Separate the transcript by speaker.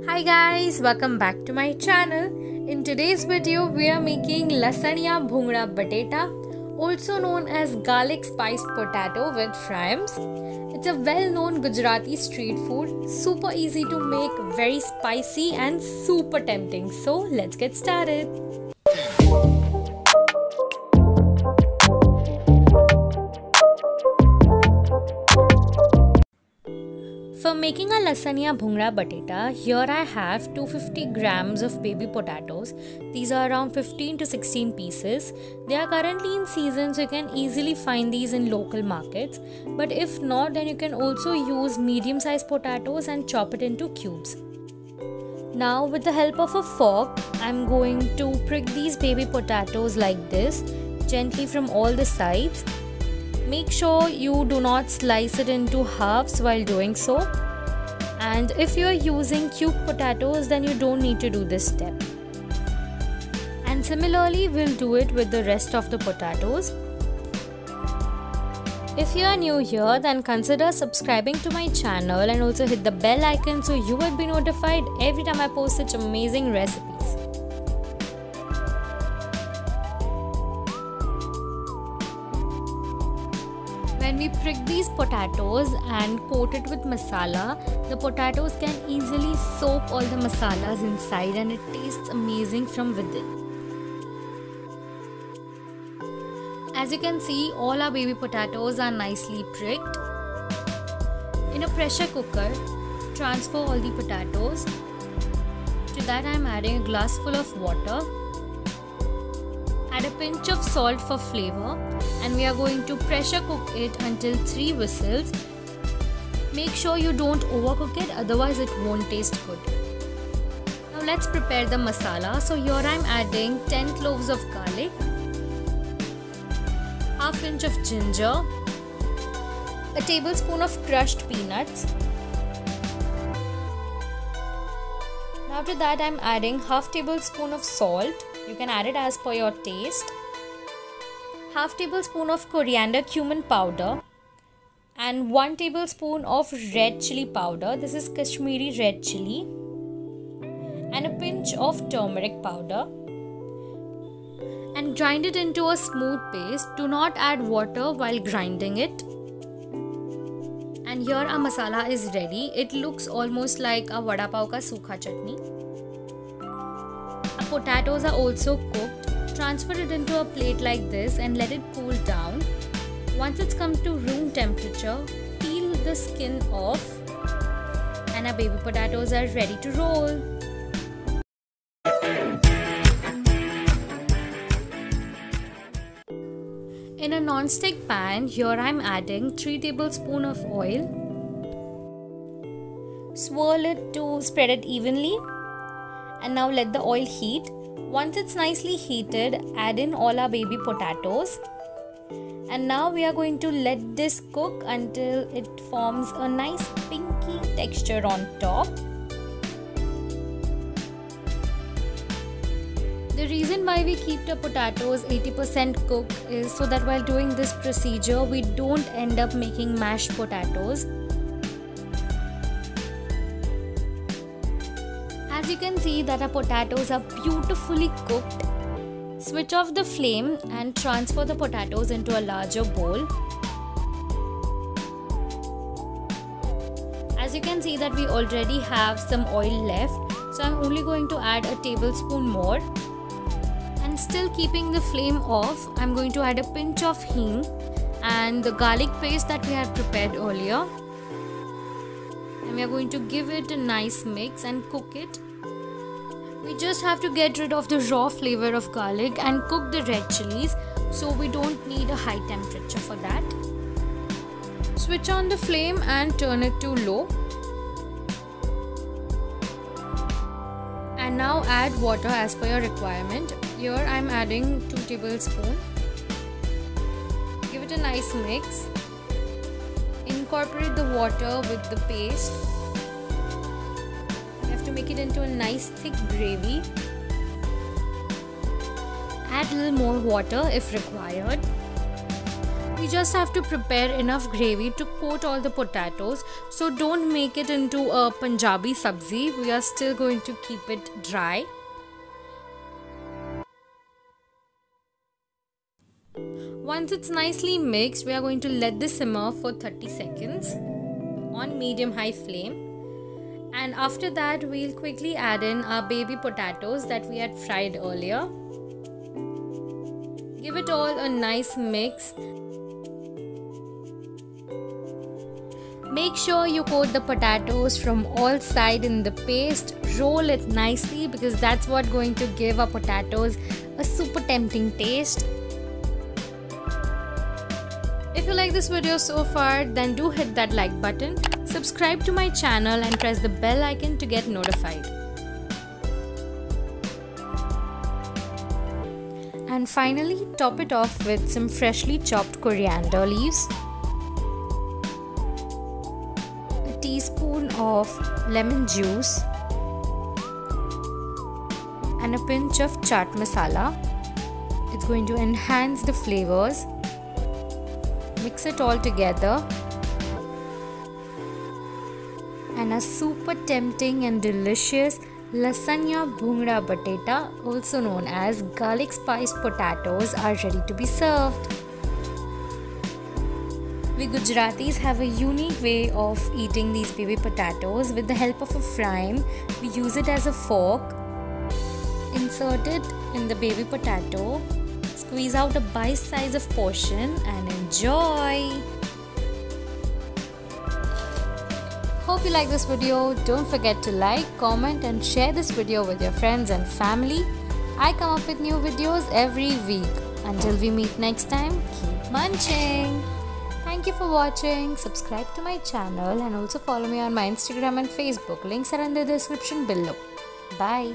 Speaker 1: Hi guys, welcome back to my channel. In today's video, we are making lasagna bhungra bateta, also known as garlic spiced potato with fryams. It's a well-known Gujarati street food, super easy to make, very spicy and super tempting. So let's get started. For making a lasagna bhungra bateta, here I have 250 grams of baby potatoes. These are around 15 to 16 pieces. They are currently in season, so you can easily find these in local markets. But if not, then you can also use medium-sized potatoes and chop it into cubes. Now with the help of a fork, I'm going to prick these baby potatoes like this, gently from all the sides. Make sure you do not slice it into halves while doing so. And if you are using cubed potatoes, then you don't need to do this step. And similarly, we'll do it with the rest of the potatoes. If you are new here, then consider subscribing to my channel and also hit the bell icon so you will be notified every time I post such amazing recipes. When we prick these potatoes and coat it with masala, the potatoes can easily soak all the masalas inside and it tastes amazing from within. As you can see, all our baby potatoes are nicely pricked. In a pressure cooker, transfer all the potatoes. To that I am adding a glass full of water. Add a pinch of salt for flavor and we are going to pressure cook it until 3 whistles. Make sure you don't overcook it, otherwise it won't taste good. Now let's prepare the masala. So here I am adding 10 cloves of garlic, half inch of ginger, a tablespoon of crushed peanuts. Now to that I am adding half tablespoon of salt. You can add it as per your taste. Half tablespoon of coriander cumin powder and 1 tablespoon of red chili powder. This is Kashmiri red chili, and a pinch of turmeric powder, and grind it into a smooth paste. Do not add water while grinding it. And here our masala is ready. It looks almost like a vada pav ka sukha chutney. Our potatoes are also cooked. Transfer it into a plate like this and let it cool down. Once it's come to room temperature, peel the skin off and our baby potatoes are ready to roll. In a non-stick pan, here I am adding 3 tablespoons of oil. Swirl it to spread it evenly. And now let the oil heat. Once it's nicely heated, add in all our baby potatoes. And now we are going to let this cook until it forms a nice pinky texture on top. The reason why we keep the potatoes 80% cooked is so that while doing this procedure, we don't end up making mashed potatoes. As you can see that our potatoes are beautifully cooked. Switch off the flame and transfer the potatoes into a larger bowl. As you can see that we already have some oil left, so I'm only going to add a tablespoon more. And still keeping the flame off, I'm going to add a pinch of hing and the garlic paste that we had prepared earlier. And we are going to give it a nice mix and cook it. We just have to get rid of the raw flavor of garlic and cook the red chilies, so we don't need a high temperature for that. Switch on the flame and turn it to low. And now add water as per your requirement. Here I am adding 2 tablespoons. Give it a nice mix. Incorporate the water with the paste. To make it into a nice thick gravy. Add a little more water if required. We just have to prepare enough gravy to coat all the potatoes. So don't make it into a Punjabi sabzi. We are still going to keep it dry. Once it's nicely mixed, we are going to let this simmer for 30 seconds on medium-high flame. And after that, we'll quickly add in our baby potatoes that we had fried earlier. Give it all a nice mix. Make sure you coat the potatoes from all sides in the paste. Roll it nicely because that's what's going to give our potatoes a super tempting taste. If you like this video so far, then do hit that like button, subscribe to my channel and press the bell icon to get notified. And finally, top it off with some freshly chopped coriander leaves, a teaspoon of lemon juice, and a pinch of chaat masala. It's going to enhance the flavors. Mix it all together, and a super tempting and delicious lasagna bhungra bateta, also known as garlic spiced potatoes, are ready to be served. We Gujaratis have a unique way of eating these baby potatoes. With the help of a frame, we use it as a fork, insert it in the baby potato, squeeze out a bite size of portion and enjoy. Hope you like this video. Don't forget to like, comment and share this video with your friends and family. I come up with new videos every week. Until we meet next time, keep munching. Thank you for watching. Subscribe to my channel and also follow me on my Instagram and Facebook. Links are in the description below. Bye.